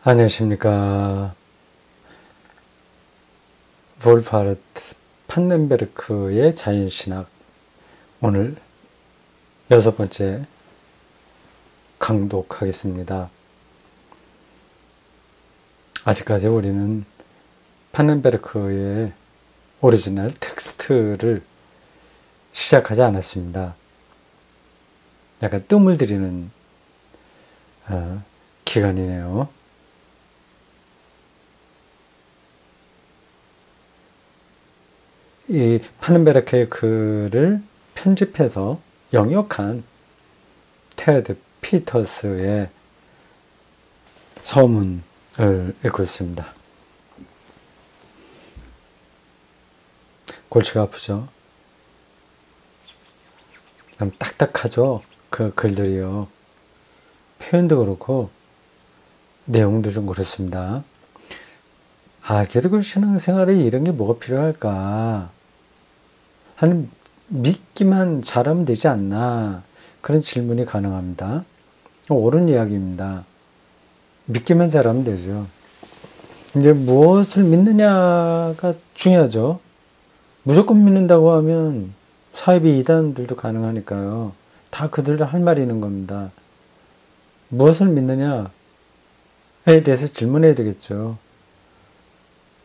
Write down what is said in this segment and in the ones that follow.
안녕하십니까. 볼프하르트 판넨베르크의 자연신학, 오늘 6번째 강독하겠습니다. 아직까지 우리는 판넨베르크의 오리지널 텍스트를 시작하지 않았습니다. 약간 뜸을 들이는 기간이네요. 이 판넨베르크의 글을 편집해서 영역한 테드 피터스의 서문을 읽고 있습니다. 골치가 아프죠? 좀 딱딱하죠? 그 글들이요. 표현도 그렇고 내용도 좀 그렇습니다. 기독교 신앙생활에 이런 게 뭐가 필요할까 하는, 믿기만 잘하면 되지 않나, 그런 질문이 가능합니다. 옳은 이야기입니다. 믿기만 잘하면 되죠. 이제 무엇을 믿느냐가 중요하죠. 무조건 믿는다고 하면 사이비 이단들도 가능하니까요. 다 그들도 할 말이 있는 겁니다. 무엇을 믿느냐에 대해서 질문해야 되겠죠.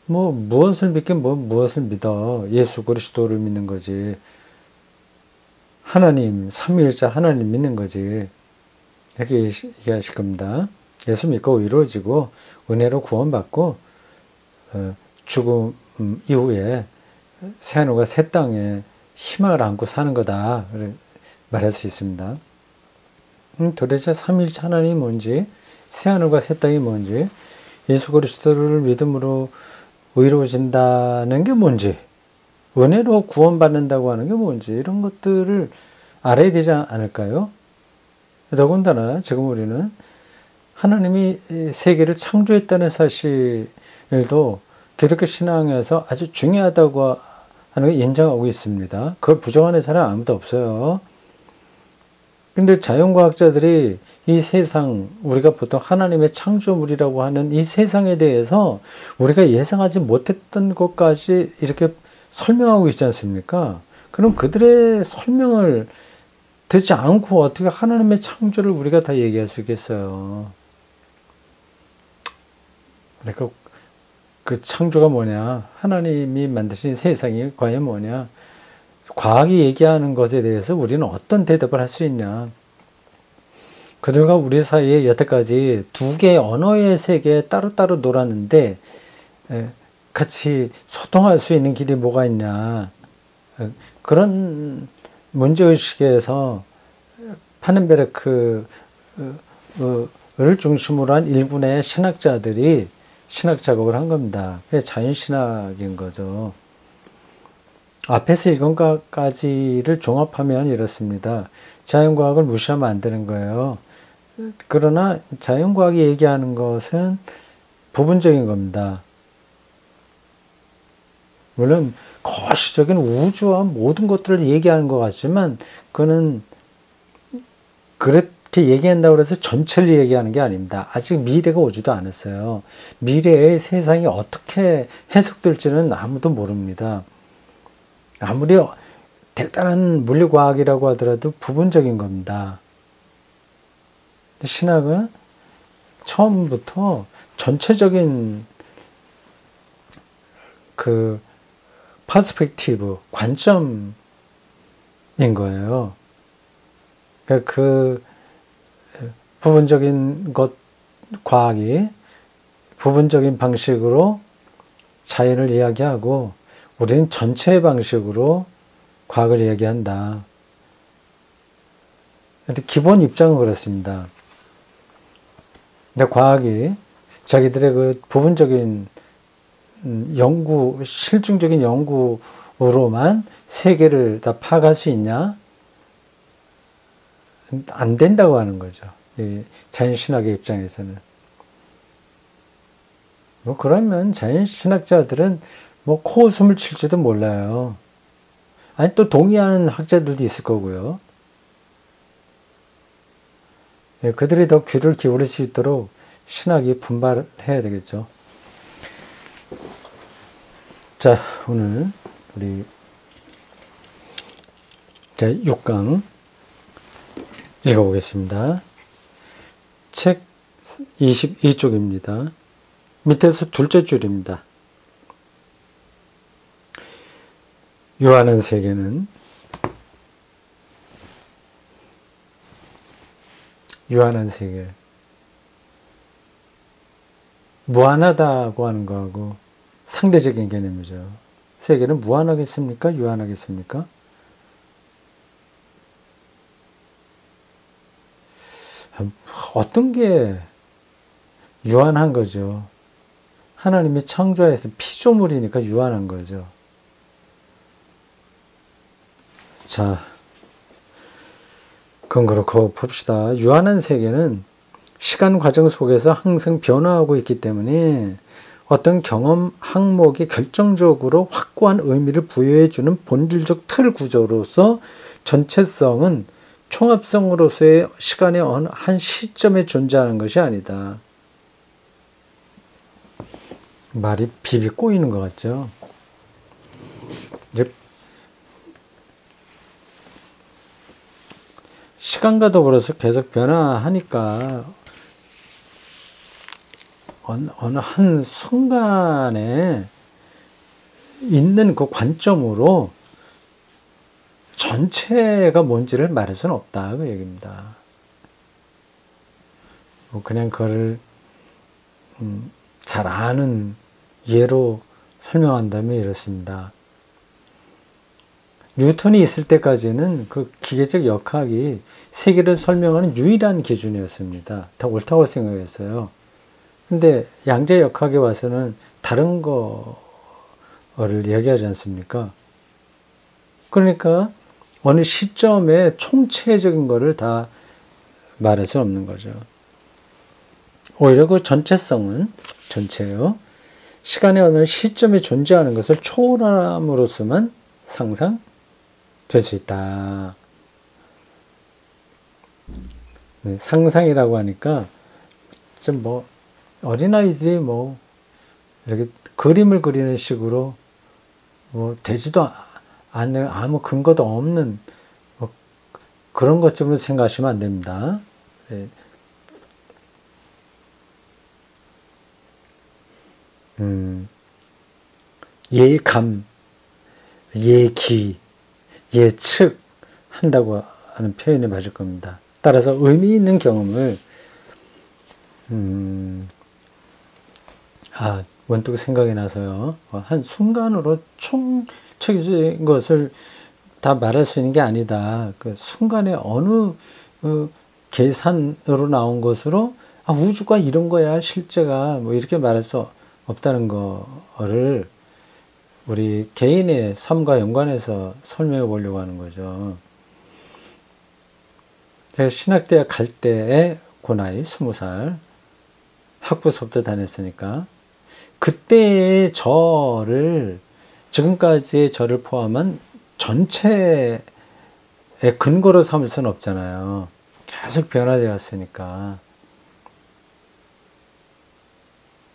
무엇을 믿긴 무엇을 믿어. 예수 그리스도를 믿는 거지. 하나님, 삼위일자 하나님 믿는 거지. 이렇게 얘기하실 겁니다. 예수 믿고 이루어지고 은혜로 구원받고 죽음 이후에 새하늘과 새 땅에 희망을 안고 사는 거다 말할 수 있습니다. 도대체 삼위일자 하나님이 뭔지, 새하늘과 새 땅이 뭔지, 예수 그리스도를 믿음으로 의로워진다는 게 뭔지, 은혜로 구원받는다고 하는 게 뭔지, 이런 것들을 알아야 되지 않을까요? 더군다나 지금 우리는 하나님이 세계를 창조했다는 사실도 기독교 신앙에서 아주 중요하다고 하는 걸 인정하고 있습니다. 그걸 부정하는 사람 아무도 없어요. 근데 자연과학자들이 이 세상, 우리가 보통 하나님의 창조물이라고 하는 이 세상에 대해서 우리가 예상하지 못했던 것까지 이렇게 설명하고 있지 않습니까? 그럼 그들의 설명을 듣지 않고 어떻게 하나님의 창조를 우리가 다 얘기할 수 있겠어요? 그러니까 그 창조가 뭐냐, 하나님이 만드신 세상이 과연 뭐냐, 과학이 얘기하는 것에 대해서 우리는 어떤 대답을 할 수 있냐. 그들과 우리 사이에 여태까지 두 개의 언어의 세계에 따로따로 놀았는데 같이 소통할 수 있는 길이 뭐가 있냐. 그런 문제의식에서 판넨베르크를 중심으로 한 일군의 신학자들이 신학 작업을 한 겁니다. 그게 자연신학인 거죠. 앞에서 읽은 것까지를 종합하면 이렇습니다. 자연과학을 무시하면 안 되는 거예요. 그러나 자연과학이 얘기하는 것은 부분적인 겁니다. 물론 거시적인 우주와 모든 것들을 얘기하는 것 같지만 그는 그렇게 얘기한다고 해서 전체를 얘기하는 게 아닙니다. 아직 미래가 오지도 않았어요. 미래의 세상이 어떻게 해석될지는 아무도 모릅니다. 아무리 대단한 물리과학이라고 하더라도 부분적인 겁니다. 신학은 처음부터 전체적인 그 퍼스펙티브, 관점인 거예요. 그러니까 그 부분적인 것, 과학이 부분적인 방식으로 자연을 이야기하고 우리는 전체의 방식으로 과학을 이야기한다. 근데 기본 입장은 그렇습니다. 근데 과학이 자기들의 그 부분적인 연구, 실증적인 연구로만 세계를 다 파악할 수 있냐? 안 된다고 하는 거죠. 이 자연신학의 입장에서는. 그러면 자연신학자들은 코웃음을 칠지도 몰라요. 아니, 또 동의하는 학자들도 있을 거고요. 그들이 더 귀를 기울일 수 있도록 신학이 분발해야 되겠죠. 자, 오늘 우리 6강 읽어보겠습니다. 책 22쪽입니다. 밑에서 둘째 줄입니다. 유한한 세계는 유한한 세계 무한하다고 하는 거하고 상대적인 개념이죠. 세계는 무한하겠습니까? 유한하겠습니까? 어떤 게 유한한 거죠. 하나님이 창조해서 피조물이니까 유한한 거죠. 자, 그건 그렇고 봅시다. 유한한 세계는 시간 과정 속에서 항상 변화하고 있기 때문에 어떤 경험 항목이 결정적으로 확고한 의미를 부여해주는 본질적 틀 구조로서 전체성은 총합성으로서의 시간의 어느 한 시점에 존재하는 것이 아니다. 말이 비비 꼬이는 것 같죠. 이제 시간과 더불어서 계속 변화하니까 어느 한 순간에 있는 그 관점으로 전체가 뭔지를 말할 수는 없다 그 얘기입니다. 그냥 그거를 잘 아는 예로 설명한다면 이렇습니다. 뉴턴이 있을 때까지는 그 기계적 역학이 세계를 설명하는 유일한 기준이었습니다. 다 옳다고 생각했어요. 근데 양자 역학에 와서는 다른 거를 얘기하지 않습니까? 그러니까 어느 시점에 총체적인 거를 다 말할 수 없는 거죠. 오히려 그 전체성은 전체요. 시간의 어느 시점에 존재하는 것을 초월함으로써만 상상될 수 있다. 네, 상상이라고 하니까 좀 어린아이들이 이렇게 그림을 그리는 식으로 되지도 않는 아무 근거도 없는 그런 것쯤을 생각하시면 안 됩니다. 네. 예감, 예기, 예측 한다고 하는 표현이 맞을 겁니다. 따라서 의미 있는 경험을 원뚝 생각이 나서요. 한 순간으로 총체적인 것을 다 말할 수 있는 게 아니다. 그 순간에 어느 계산으로 나온 것으로 우주가 이런 거야 실제가 이렇게 말할 수 없다는 거를 우리 개인의 삶과 연관해서 설명해 보려고 하는 거죠. 제가 신학대학 갈 때에 그 나이 20살 학부 수업도 다녔으니까 그때의 저를 지금까지의 저를 포함한 전체의 근거로 삼을 수는 없잖아요. 계속 변화되었으니까.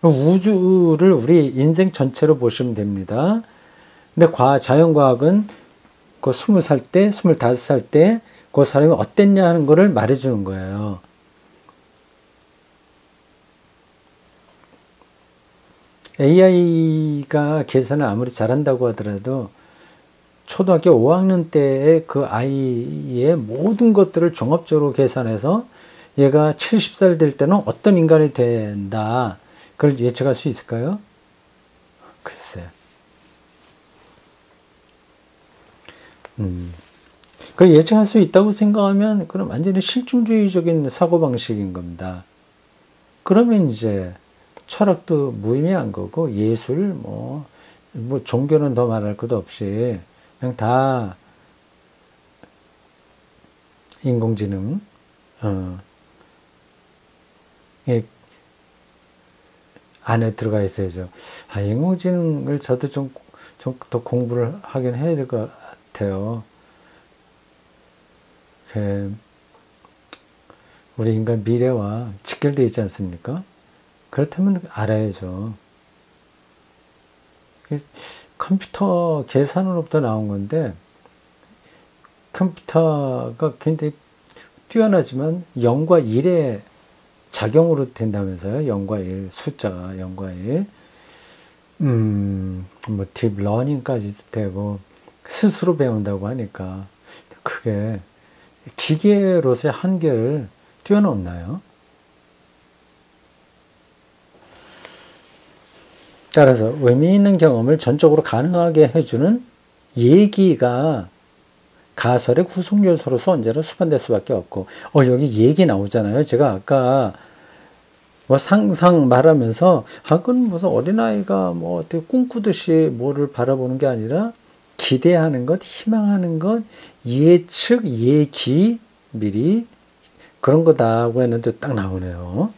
우주를 우리 인생 전체로 보시면 됩니다. 근데 자연과학은 그 20살 때, 25살 때 그 사람이 어땠냐 하는 거를 말해주는 거예요. AI가 계산을 아무리 잘한다고 하더라도 초등학교 5학년 때의 그 아이의 모든 것들을 종합적으로 계산해서 얘가 70살 될 때는 어떤 인간이 된다. 그걸 예측할 수 있을까요? 글쎄요. 그걸 예측할 수 있다고 생각하면 그럼 완전히 실증주의적인 사고방식인 겁니다. 그러면 이제 철학도 무의미한 거고 예술 종교는 더 말할 것도 없이 그냥 다 인공지능 안에 들어가 있어야죠. 인공지능을 저도 좀 더 공부를 하긴 해야 될 것 같아요. 우리 인간 미래와 직결되어 있지 않습니까? 그렇다면 알아야죠. 컴퓨터 계산으로부터 나온 건데 컴퓨터가 굉장히 뛰어나지만 0과 1의 작용으로 된다면서요. 0과 1 숫자가 0과 1 뭐 딥러닝까지도 되고 스스로 배운다고 하니까 그게 기계로서의 한계를 뛰어넘나요? 따라서 의미 있는 경험을 전적으로 가능하게 해주는 얘기가 가설의 구성 요소로서 언제나 수반될 수밖에 없고, 여기 얘기 나오잖아요. 제가 아까 뭐 상상 말하면서, 그건 무슨 어린아이가 뭐 어떻게 꿈꾸듯이 뭐를 바라보는 게 아니라 기대하는 것, 희망하는 것, 예측, 얘기, 미리 그런 거다고 했는데 딱 나오네요.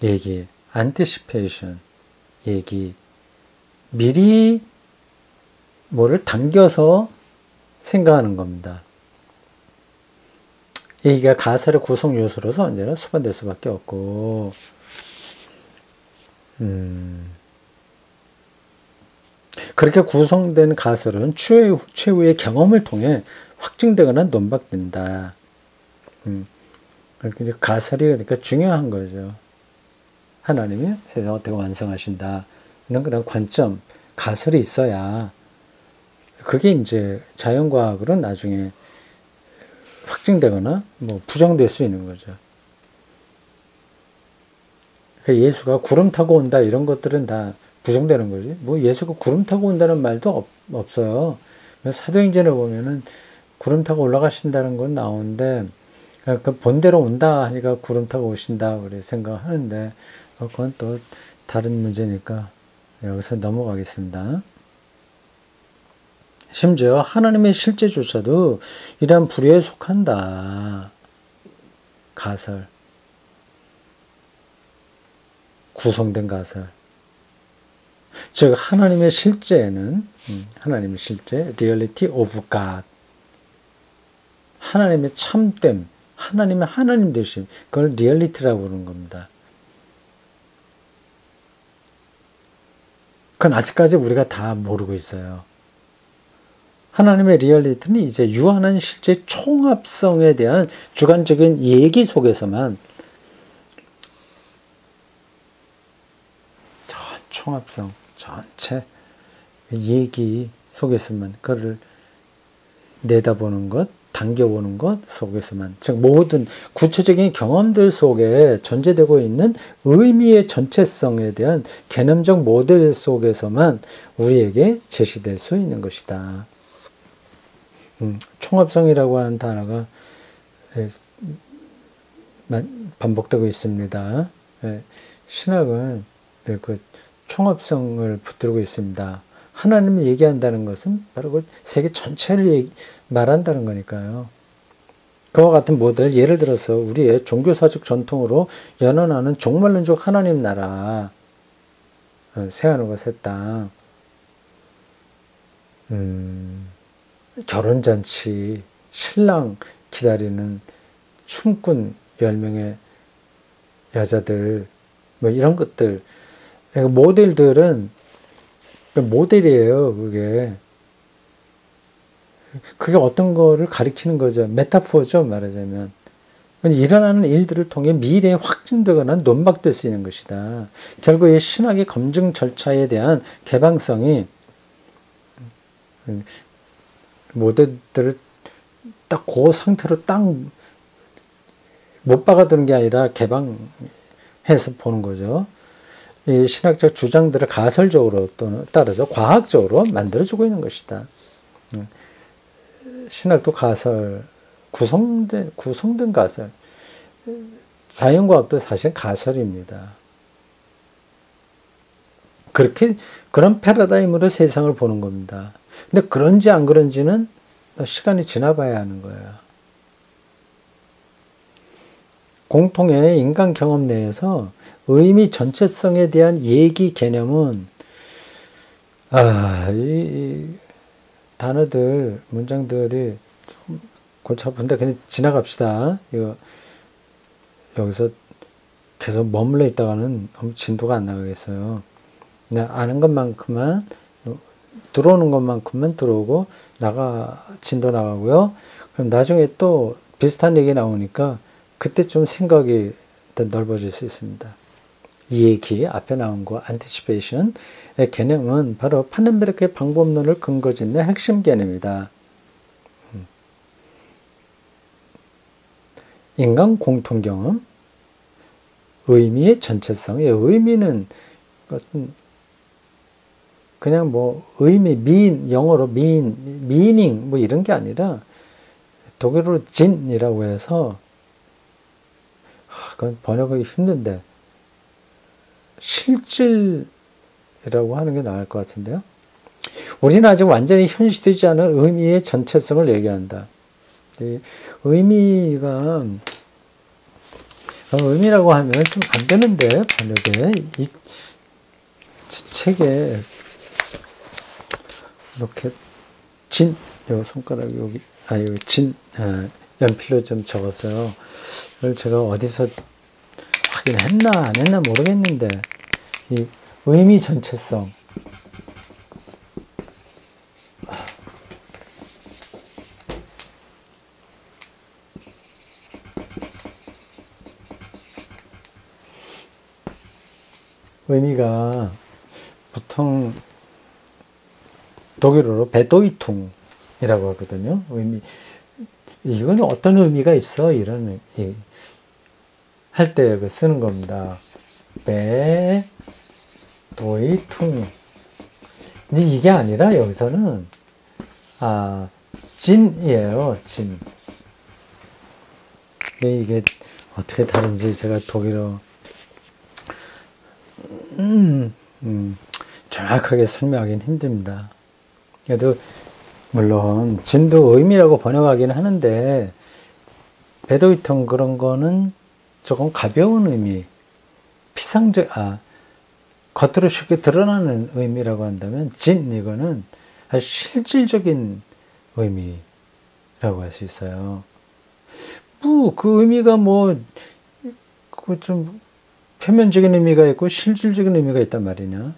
얘기, anticipation, 얘기, 미리 뭐를 당겨서 생각하는 겁니다. 얘기가 가설의 구성 요소로서 언제나 수반될 수밖에 없고, 그렇게 구성된 가설은 최후의 경험을 통해 확증되거나 논박된다. 가설이 그러니까 중요한 거죠. 하나님이 세상을 어떻게 완성하신다. 이런 그런 관점, 가설이 있어야 그게 이제 자연과학으로 나중에 확증되거나 뭐 부정될 수 있는 거죠. 그러니까 예수가 구름 타고 온다 이런 것들은 다 부정되는 거지. 뭐 예수가 구름 타고 온다는 말도 없어요. 사도행전에 보면은 구름 타고 올라가신다는 건 나오는데 그 본대로 온다 하니까 구름 타고 오신다 그래 생각하는데 그건 또 다른 문제니까 여기서 넘어가겠습니다. 심지어 하나님의 실제조차도 이러한 부류에 속한다. 가설. 구성된 가설. 즉 하나님의 실제는 하나님의 실제, reality of God. 하나님의 참됨, 하나님의 하나님 되심. 그걸 리얼리티라고 부르는 겁니다. 그건 아직까지 우리가 다 모르고 있어요. 하나님의 리얼리티는 이제 유한한 실제 총합성에 대한 주관적인 얘기 속에서만 총합성, 전체 얘기 속에서만 그를 내다보는 것, 당겨보는 것 속에서만, 즉 모든 구체적인 경험들 속에 전제되고 있는 의미의 전체성에 대한 개념적 모델 속에서만 우리에게 제시될 수 있는 것이다. 총합성이라고 하는 단어가 반복되고 있습니다. 신학은 늘 그 총합성을 붙들고 있습니다. 하나님을 얘기한다는 것은 바로 그 세계 전체를 말한다는 거니까요. 그와 같은 모델, 예를 들어서 우리의 종교사적 전통으로 연원하는 종말론적 하나님 나라, 새하늘과 새 땅, 결혼잔치, 신랑 기다리는 춤꾼 10명의 여자들, 뭐 이런 것들, 모델들은 모델이에요. 그게 어떤 거를 가리키는 거죠. 메타포죠. 말하자면 일어나는 일들을 통해 미래에 확증되거나 논박될 수 있는 것이다. 결국 이 신학의 검증 절차에 대한 개방성이 모델들을 딱 그 상태로 딱 못 박아두는 게 아니라 개방해서 보는 거죠. 이 신학적 주장들을 가설적으로 또는 따라서 과학적으로 만들어주고 있는 것이다. 신학도 가설, 구성된 가설. 자연과학도 사실 가설입니다. 그런 패러다임으로 세상을 보는 겁니다. 근데 그런지 안 그런지는 시간이 지나봐야 하는 거예요. 공통의 인간 경험 내에서 의미 전체성에 대한 얘기 개념은 이 단어들, 문장들이 좀 골치 아픈데 그냥 지나갑시다. 이거 여기서 계속 머물러 있다가는 진도가 안 나가겠어요. 그냥 아는 것만큼만, 들어오는 것만큼만 들어오고, 진도 나가고요. 그럼 나중에 또 비슷한 얘기 나오니까, 그때 좀 생각이 넓어질 수 있습니다. 이 얘기, 앞에 나온 거, anticipation의 개념은 바로 파넨베르크의 방법론을 근거 짓는 핵심 개념이다. 인간 공통경험, 의미의 전체성. 의미는 그냥 뭐 의미, 영어로 meaning 뭐 이런 게 아니라 독일어로 진이라고 해서 그건 번역하기 힘든데 실질이라고 하는 게 나을 것 같은데요. 우리는 아직 완전히 현실되지 않은 의미의 전체성을 얘기한다. 의미라고 하면 좀 안 되는데, 번역에. 이 책에 이렇게 요 손가락 여기, 여기 연필로 좀 적었어요. 이걸 제가 어디서 확인했나 안 했나 모르겠는데, 이 의미 전체성. 의미가 보통 독일어로 베도이퉁이라고 하거든요. 이건 어떤 의미가 있어? 이런 할 때 쓰는 겁니다. 베도이퉁. 근데 이게 아니라 여기서는 진이에요. 진. 이게 어떻게 다른지 제가 독일어 정확하게 설명하기는 힘듭니다. 그래도 물론 진도 의미라고 번역하기는 하는데 베도이통 그런 거는 조금 가벼운 의미, 겉으로 쉽게 드러나는 의미라고 한다면 이거는 아주 실질적인 의미라고 할 수 있어요. 그 의미가 좀 표면적인 의미가 있고 실질적인 의미가 있단 말이냐.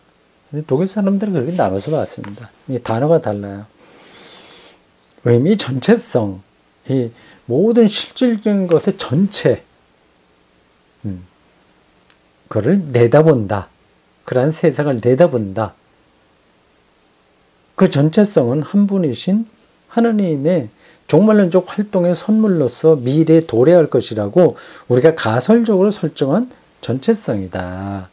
독일 사람들은 그렇게 나눠서 봤습니다. 이 단어가 달라요. 의미 전체성, 이 모든 실질적인 것의 전체, 그를 내다본다. 그러한 세상을 내다본다. 그 전체성은 한 분이신 하나님의 종말론적 활동의 선물로서 미래에 도래할 것이라고 우리가 가설적으로 설정한 전체성이다.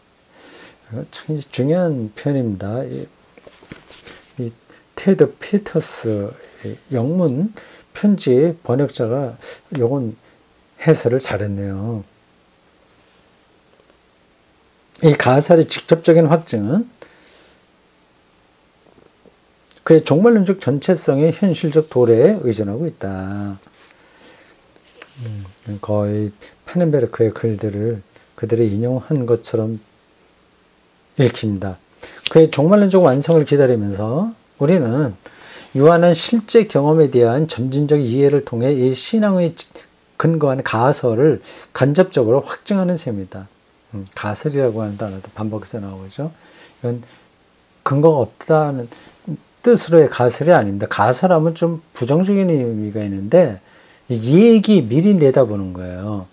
참 중요한 표현입니다. 이 테드 피터스 영문 편지 번역자가 요건 해설을 잘했네요. 이 가설의 직접적인 확증은 그의 종말론적 전체성의 현실적 도래에 의존하고 있다. 거의 파넨베르크의 글들을 그들이 인용한 것처럼 읽힙니다. 그의 종말론적 완성을 기다리면서 우리는 유한한 실제 경험에 대한 점진적 이해를 통해 이 신앙의 근거한 가설을 간접적으로 확증하는 셈이다. 가설이라고 하는 단어도 반복해서 나오죠. 이건 근거가 없다는 뜻으로의 가설이 아닙니다. 가설하면 좀 부정적인 의미가 있는데 얘기 미리 내다보는 거예요.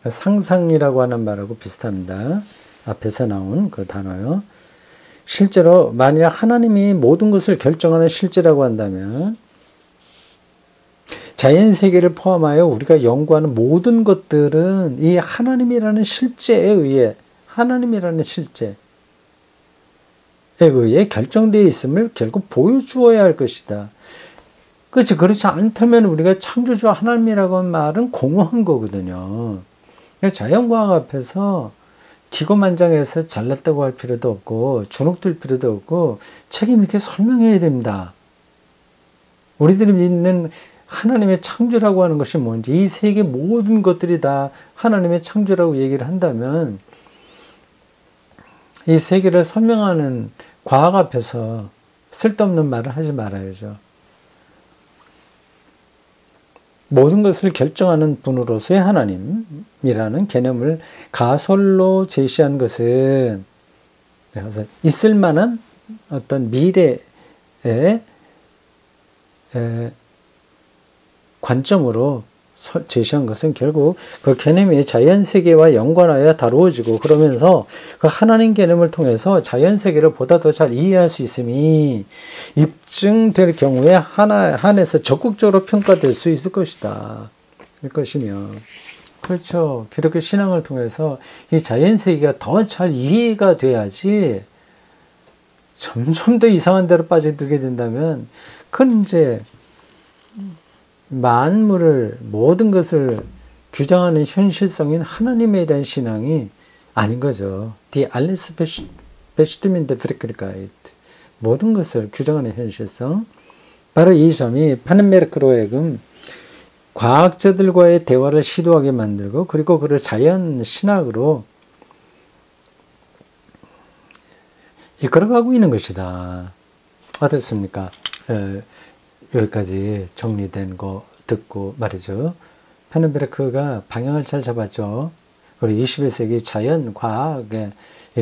상상이라고 하는 말하고 비슷합니다. 앞에서 나온 그 단어요. 실제로 만약 하나님이 모든 것을 결정하는 실제라고 한다면 자연세계를 포함하여 우리가 연구하는 모든 것들은 이 하나님이라는 실제에 의해 결정되어 있음을 결국 보여주어야 할 것이다. 그렇지 않다면 우리가 창조주 하나님이라고 하는 말은 공허한 거거든요. 자연과학 앞에서 기고만장해서 잘났다고 할 필요도 없고 주눅들 필요도 없고 책임 있게 설명해야 됩니다. 우리들이 믿는 하나님의 창조라고 하는 것이 뭔지, 이 세계 모든 것들이 다 하나님의 창조라고 얘기를 한다면 이 세계를 설명하는 과학 앞에서 쓸데없는 말을 하지 말아야죠. 모든 것을 결정하는 분으로서의 하나님이라는 개념을 가설로 제시한 것은 있을 만한 어떤 미래의 관점으로 제시한 것은 결국 그 개념이 자연세계와 연관하여 다루어지고, 그러면서 그 하나님 개념을 통해서 자연세계를 보다 더 잘 이해할 수 있음이 입증될 경우에 하나 한해서 적극적으로 평가될 수 있을 것이다. 일 것이며, 그렇죠. 기독교 신앙을 통해서 이 자연세계가 더 잘 이해가 돼야지, 점점 더 이상한 데로 빠져들게 된다면 그건 이제 만물을, 모든 것을 규정하는 현실성인 하나님에 대한 신앙이 아닌 거죠. Die alles bestimmende Wirklichkeit. 모든 것을 규정하는 현실성. 바로 이 점이 파넨베르크로 하여금 과학자들과의 대화를 시도하게 만들고, 그리고 그를 자연 신학으로 이끌어가고 있는 것이다. 어떻습니까? 여기까지 정리된 거 듣고 말이죠. 파넨베르크가 방향을 잘 잡았죠. 그리고 21세기 자연 과학의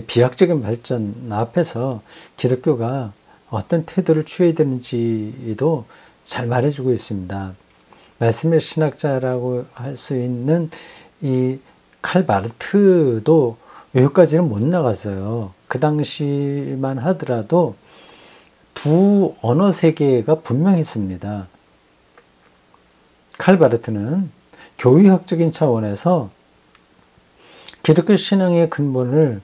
비약적인 발전 앞에서 기독교가 어떤 태도를 취해야 되는지도 잘 말해주고 있습니다. 말씀의 신학자라고 할 수 있는 이 칼 바르트도 여기까지는 못 나갔어요. 그 당시만 하더라도 두 언어 세계가 분명했습니다. 칼 바르트는 교의학적인 차원에서 기독교 신앙의 근본을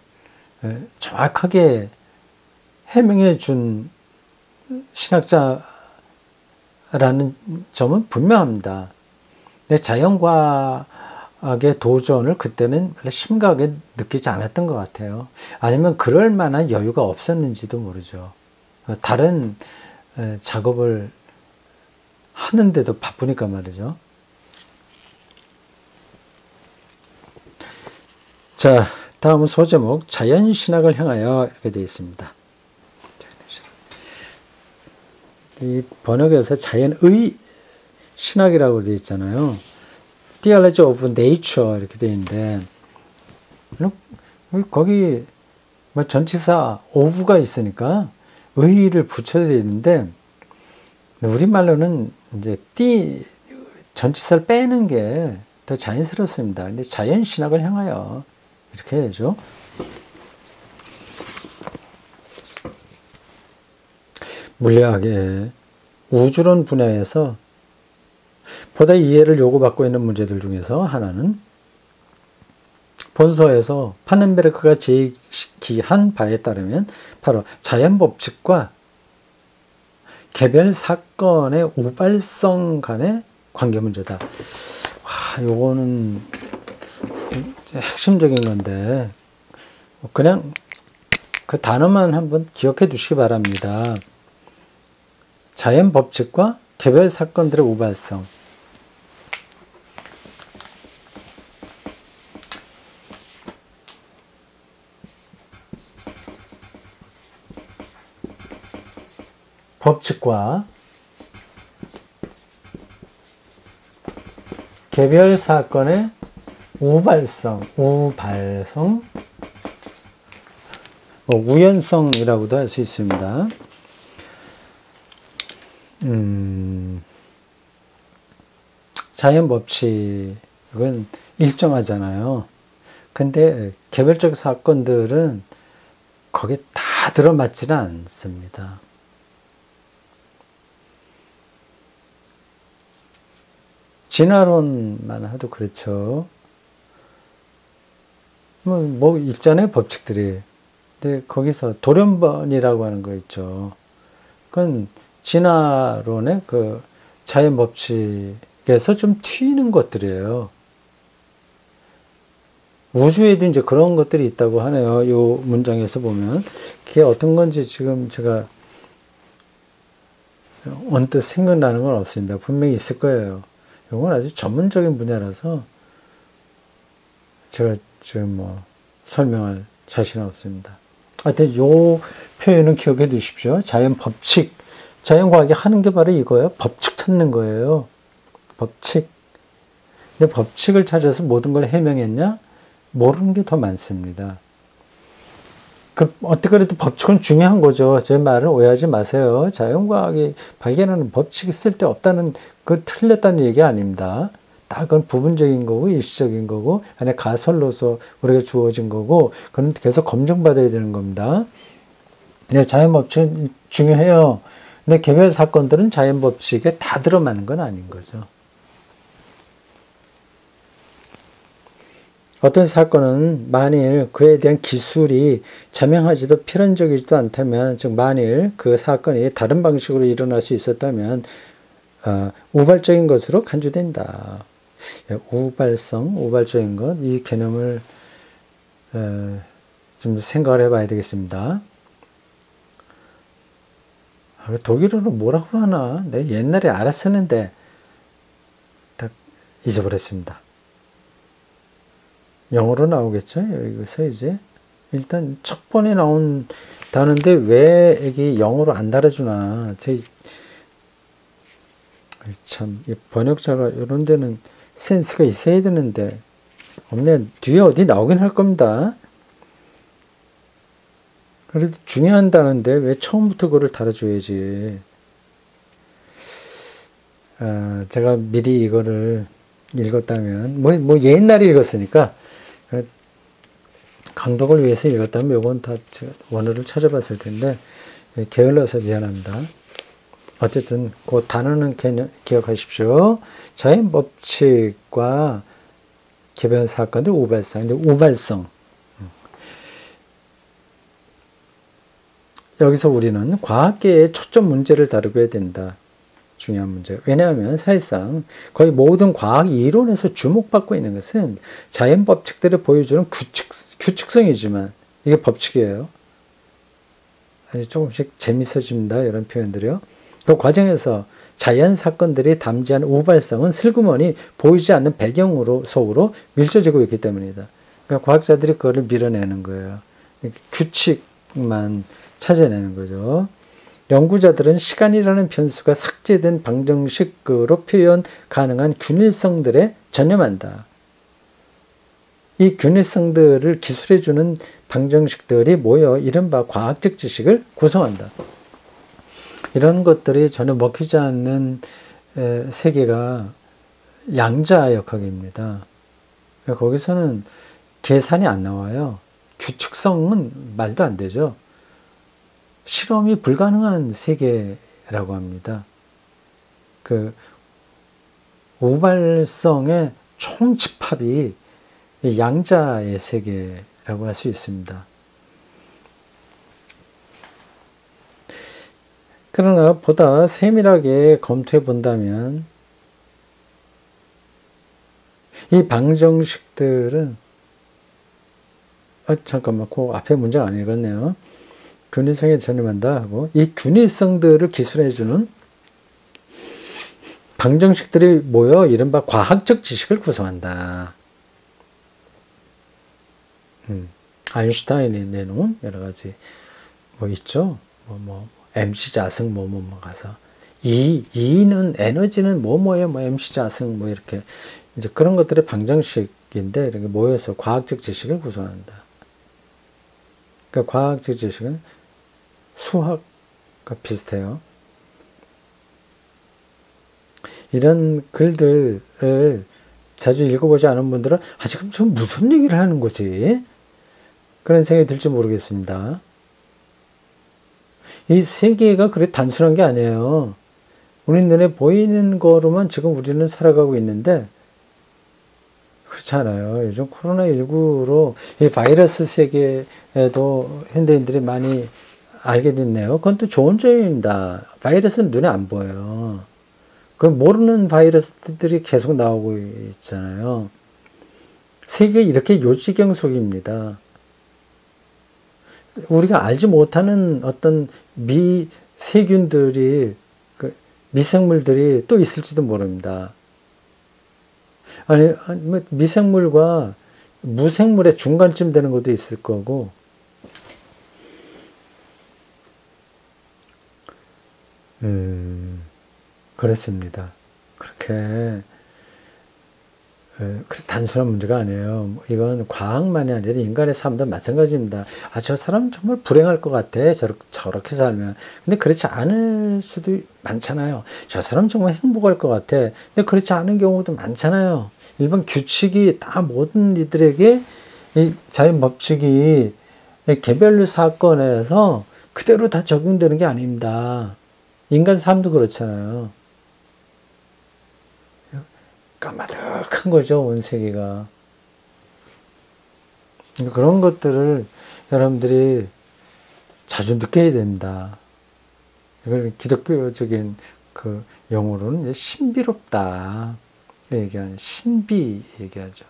정확하게 해명해 준 신학자라는 점은 분명합니다. 근데 자연과학의 도전을 그때는 심각하게 느끼지 않았던 것 같아요. 아니면 그럴 만한 여유가 없었는지도 모르죠. 다른 작업을 하는데도 바쁘니까 말이죠. 자, 다음은 소제목 자연신학을 향하여 이렇게 되어 있습니다. 이 번역에서 자연의 신학이라고 되어 있잖아요. Theology of Nature 이렇게 되어 있는데, 거기 뭐 전치사 of가 있으니까 의를 붙여야 되는데, 우리말로는 이제 전치사를 빼는 게 더 자연스럽습니다. 근데 자연신학을 향하여 이렇게 해야죠. 물리학의 우주론 분야에서 보다 이해를 요구받고 있는 문제들 중에서 하나는 본서에서 파넨베르크가 제기한 바에 따르면 바로 자연법칙과 개별 사건의 우발성 간의 관계 문제다. 와, 요거는 핵심적인 건데 그냥 그 단어만 한번 기억해 두시기 바랍니다. 자연법칙과 개별 사건들의 우발성. 법칙과 개별 사건의 우발성, 우연성이라고도 할 수 있습니다. 자연 법칙은 일정하잖아요. 근데 개별적 사건들은 거기에 다 들어맞지는 않습니다. 진화론만 해도 그렇죠. 뭐 있잖아요, 법칙들이. 근데 거기서 돌연변이라고 하는 거 있죠. 그건 진화론의 그 자연 법칙에서 좀 튀는 것들이에요. 우주에도 이제 그런 것들이 있다고 하네요. 요 문장에서 보면. 그게 어떤 건지 지금 제가 언뜻 생각나는 건 없습니다. 분명히 있을 거예요. 이건 아주 전문적인 분야라서 제가 지금 뭐 설명할 자신은 없습니다. 하여튼 요 표현은 기억해 두십시오. 자연 법칙. 자연과학이 하는 게 바로 이거예요. 법칙 찾는 거예요. 법칙. 근데 법칙을 찾아서 모든 걸 해명했냐? 모르는 게 더 많습니다. 어떻게든 법칙은 중요한 거죠. 제 말을 오해하지 마세요. 자연과학이 발견하는 법칙이 쓸데없다는, 그 틀렸다는 얘기 아닙니다. 다 그건 부분적인 거고 일시적인 거고 안에 가설로서 우리가 주어진 거고 그건 계속 검증받아야 되는 겁니다. 네, 자연법칙은 중요해요. 근데 개별 사건들은 자연법칙에 다 들어맞는 건 아닌 거죠. 어떤 사건은 만일 그에 대한 기술이 자명하지도 필연적이지도 않다면, 즉 만일 그 사건이 다른 방식으로 일어날 수 있었다면 우발적인 것으로 간주된다. 우발성, 우발적인 것, 이 개념을 좀 생각을 해봐야 되겠습니다. 독일어로 뭐라고 하나? 내가 옛날에 알았었는데 딱 잊어버렸습니다. 영어로 나오겠죠? 여기서 이제 일단 첫 번에 나온 단어인데 왜 여기 영어로 안 달아주나? 참 번역자가 이런 데는 센스가 있어야 되는데 없네. 뒤에 어디 나오긴 할 겁니다. 그래도 중요한 단어인데 왜 처음부터 그걸 달아줘야지. 제가 미리 이거를 읽었다면 뭐 옛날에 읽었으니까 강독을 위해서 읽었다면 요건 다 제가 원어를 찾아봤을 텐데 게을러서 미안합니다. 어쨌든 그 단어는 기억하십시오. 자연법칙과 개변 사건들 우발성. 근데 우발성. 여기서 우리는 과학계의 초점 문제를 다루게 된다. 중요한 문제. 왜냐하면 사실상 거의 모든 과학 이론에서 주목받고 있는 것은 자연 법칙들을 보여주는 규칙성이지만 이게 법칙이에요. 아주 조금씩 재밌어집니다. 이런 표현들이요. 그 과정에서 자연 사건들이 담지한 우발성은 슬그머니 보이지 않는 배경으로 속으로 밀쳐지고 있기 때문이다. 그러니까 과학자들이 그거를 밀어내는 거예요. 규칙만 찾아내는 거죠. 연구자들은 시간이라는 변수가 삭제된 방정식으로 표현 가능한 균일성들에 전념한다. 이 균일성들을 기술해주는 방정식들이 모여 이른바 과학적 지식을 구성한다. 이런 것들이 전혀 먹히지 않는 세계가 양자역학입니다. 거기서는 계산이 안 나와요. 규칙성은 말도 안 되죠. 실험이 불가능한 세계라고 합니다. 그 우발성의 총집합이 양자의 세계라고 할 수 있습니다. 그러나 보다 세밀하게 검토해 본다면 이 방정식들은 잠깐만, 그 앞에 문장 안 읽었네요. 균일성에 전념한다 하고 이 균일성들을 기술해주는 방정식들이 모여 이른바 과학적 지식을 구성한다. 아인슈타인이 내놓은 여러 가지 뭐 있죠. MC 자승 가서 E는 에너지는 뭐예요? MC 자승 이렇게 이제 그런 것들의 방정식인데 이렇게 모여서 과학적 지식을 구성한다. 그러니까 과학적 지식은 수학과 비슷해요. 이런 글들을 자주 읽어보지 않은 분들은 지금 저 무슨 얘기를 하는 거지? 그런 생각이 들지 모르겠습니다. 이 세계가 그렇게 단순한 게 아니에요. 우리 눈에 보이는 거로만 지금 우리는 살아가고 있는데 그렇지 않아요. 요즘 코로나19로 이 바이러스 세계에도 현대인들이 많이 알게 됐네요. 그건 또 좋은 점입니다. 바이러스는 눈에 안 보여요. 그 모르는 바이러스들이 계속 나오고 있잖아요. 세계가 이렇게 요지경 속입니다. 우리가 알지 못하는 어떤 미세균들이, 미생물들이 또 있을지도 모릅니다. 아니, 미생물과 무생물의 중간쯤 되는 것도 있을 거고, 그렇습니다. 그렇게 단순한 문제가 아니에요. 이건 과학만이 아니라 인간의 삶도 마찬가지입니다. 아, 저 사람 정말 불행할 것 같아. 저렇게 살면. 근데 그렇지 않을 수도 많잖아요. 저 사람 정말 행복할 것 같아. 근데 그렇지 않은 경우도 많잖아요. 일반 규칙이 다 모든 이들에게 이 자연 법칙이 개별 사건에서 그대로 다 적용되는 게 아닙니다. 인간 삶도 그렇잖아요. 까마득한 거죠, 온 세계가. 그런 것들을 여러분들이 자주 느껴야 됩니다. 이걸 기독교적인 그 용어로는 신비롭다 얘기하는, 신비 얘기하죠.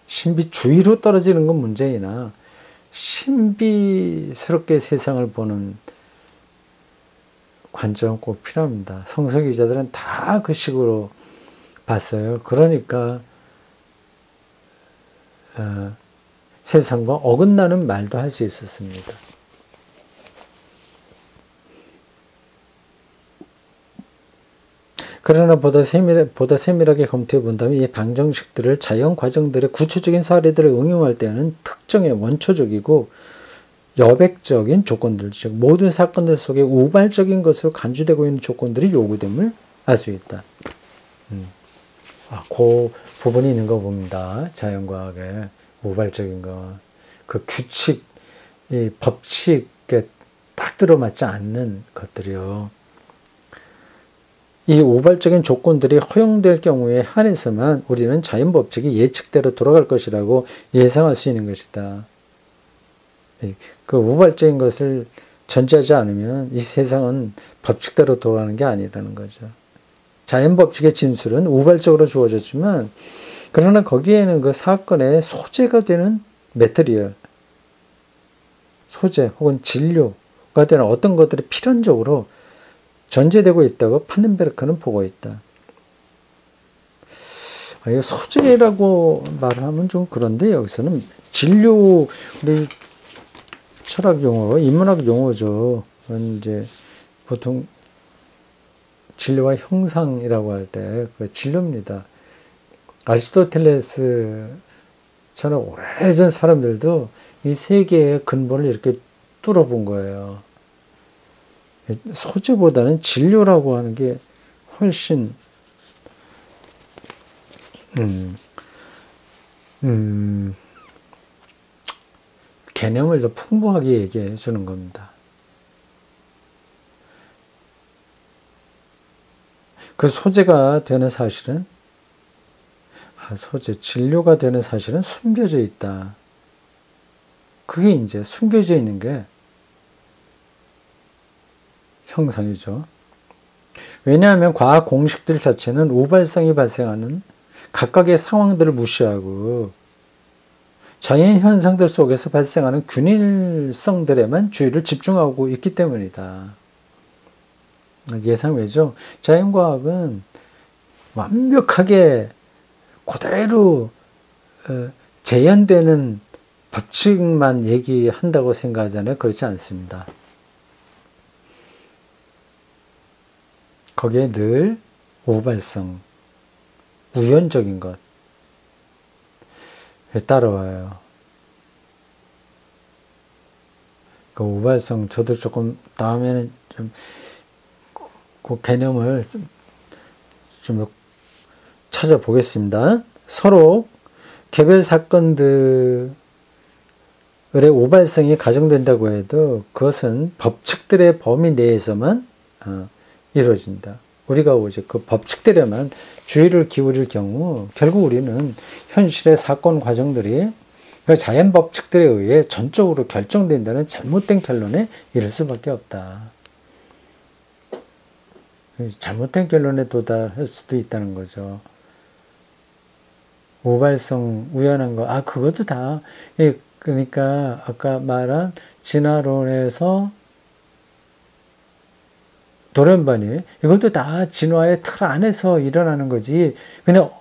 신비주의로 떨어지는 건 문제이나 신비스럽게 세상을 보는 관점은 꼭 필요합니다. 성서기자들은 다 그 식으로 봤어요. 그러니까 세상과 어긋나는 말도 할 수 있었습니다. 그러나 보다 세밀하게 검토해 본다면 이 방정식들을 자연 과정들의 구체적인 사례들을 응용할 때는 특정의 원초적이고 여백적인 조건들, 즉 모든 사건들 속에 우발적인 것으로 간주되고 있는 조건들이 요구됨을 알 수 있다. 그 부분이 있는 거 봅니다. 자연과학에 우발적인 거, 그 규칙, 이 법칙에 딱 들어맞지 않는 것들이요. 이 우발적인 조건들이 허용될 경우에 한해서만 우리는 자연 법칙이 예측대로 돌아갈 것이라고 예상할 수 있는 것이다. 그 우발적인 것을 전제하지 않으면 이 세상은 법칙대로 돌아가는 게 아니라는 거죠. 자연 법칙의 진술은 우발적으로 주어졌지만, 그러나 거기에는 그 사건의 소재가 되는 매트리얼, 소재 혹은 진료가 되는 어떤 것들이 필연적으로 전제되고 있다고 판넨베르크는 보고 있다. 이거 소재라고 말하면 좀 그런데 여기서는 진료, 우리 철학 용어, 인문학 용어죠. 이제 보통 진료와 형상이라고 할 때 그 진료입니다. 아리스토텔레스처럼 오래전 사람들도 이 세계의 근본을 이렇게 뚫어본 거예요. 소재보다는 진료라고 하는 게 훨씬 개념을 더 풍부하게 얘기해 주는 겁니다. 그 소재가 되는 사실은, 소재, 진료가 되는 사실은 숨겨져 있다. 그게 이제 숨겨져 있는 게 형상이죠. 왜냐하면 과학 공식들 자체는 우발성이 발생하는 각각의 상황들을 무시하고 자연 현상들 속에서 발생하는 균일성들에만 주의를 집중하고 있기 때문이다. 예상 외죠. 자연과학은 완벽하게 그대로 재현되는 법칙만 얘기한다고 생각하잖아요. 그렇지 않습니다. 거기에 늘 우발성, 우연적인 것 따라와요. 그 우발성, 저도 조금 다음에는 좀 그 개념을 좀 더 찾아보겠습니다. 서로 개별 사건들의 우발성이 가정된다고 해도 그것은 법칙들의 범위 내에서만 이루어진다. 우리가 오직 그 법칙들에만 주의를 기울일 경우 결국 우리는 현실의 사건 과정들이 그 자연 법칙들에 의해 전적으로 결정된다는 잘못된 결론에 이를 수밖에 없다. 잘못된 결론에 도달할 수도 있다는 거죠. 우발성, 우연한 거, 그것도 다, 그러니까 아까 말한 진화론에서 돌연변이, 이것도 다 진화의 틀 안에서 일어나는 거지, 그냥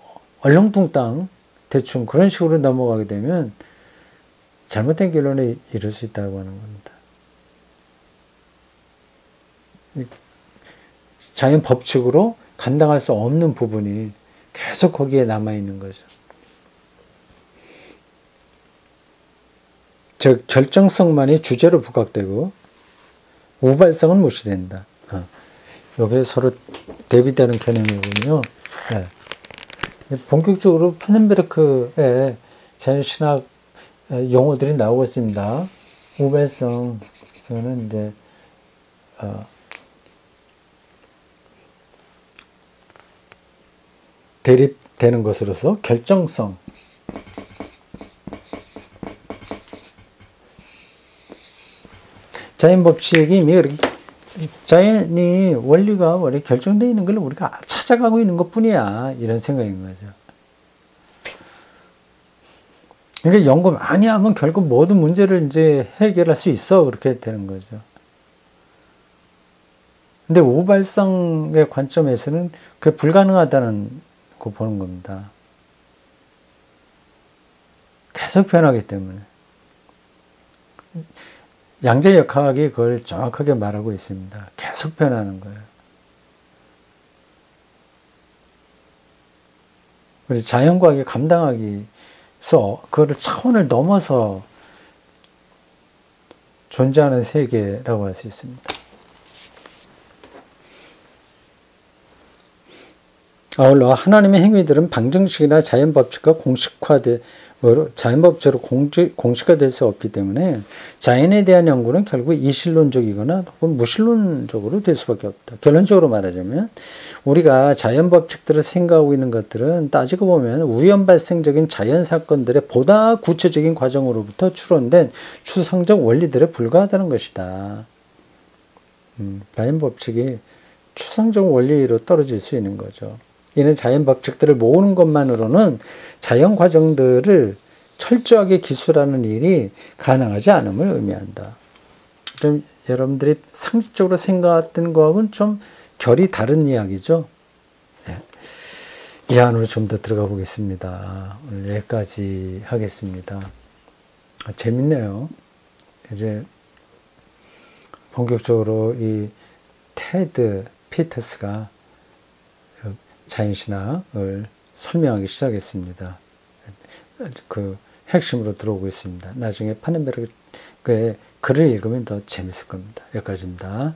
얼렁뚱땅 대충 그런 식으로 넘어가게 되면 잘못된 결론에 이를 수 있다고 하는 겁니다. 자연 법칙으로 감당할 수 없는 부분이 계속 거기에 남아있는 거죠. 즉 결정성만이 주제로 부각되고 우발성은 무시된다. 이게 서로 대비되는 개념이군요. 네. 본격적으로 파넨베르크의 자연신학 용어들이 나오고 있습니다. 우발성, 저는 이제 대립되는 것으로서 결정성, 자연 법칙이 이미 자연이 원리가 원래 결정되어 있는 걸 우리가 찾아가고 있는 것 뿐이야. 이런 생각인 거죠. 그러니까 연구 많이 하면 결국 모든 문제를 이제 해결할 수 있어. 그렇게 되는 거죠. 근데 우발성의 관점에서는 그게 불가능하다는 거 보는 겁니다. 계속 변하기 때문에. 양자역학이 그걸 정확하게 말하고 있습니다. 계속 변하는 거예요. 그래서 자연과학이 감당하기 위해서 그거를 차원을 넘어서 존재하는 세계라고 할 수 있습니다. 아울러 하나님의 행위들은 방정식이나 자연법칙과 자연법칙으로 공식화될 수 없기 때문에 자연에 대한 연구는 결국 이실론적이거나 혹은 무실론적으로 될 수밖에 없다. 결론적으로 말하자면 우리가 자연법칙들을 생각하고 있는 것들은 따지고 보면 우연 발생적인 자연사건들의 보다 구체적인 과정으로부터 추론된 추상적 원리들에 불과하다는 것이다. 자연법칙이 추상적 원리로 떨어질 수 있는 거죠. 이는 자연 법칙들을 모으는 것만으로는 자연 과정들을 철저하게 기술하는 일이 가능하지 않음을 의미한다. 좀 여러분들이 상식적으로 생각했던 거하고는 좀 결이 다른 이야기죠. 네. 이 안으로 좀 더 들어가 보겠습니다. 오늘 여기까지 하겠습니다. 재밌네요. 이제 본격적으로 이 테드 피터스가 자연신학을 설명하기 시작했습니다. 그 핵심으로 들어오고 있습니다. 나중에 파넨베르크의 글을 읽으면 더 재밌을 겁니다. 여기까지입니다.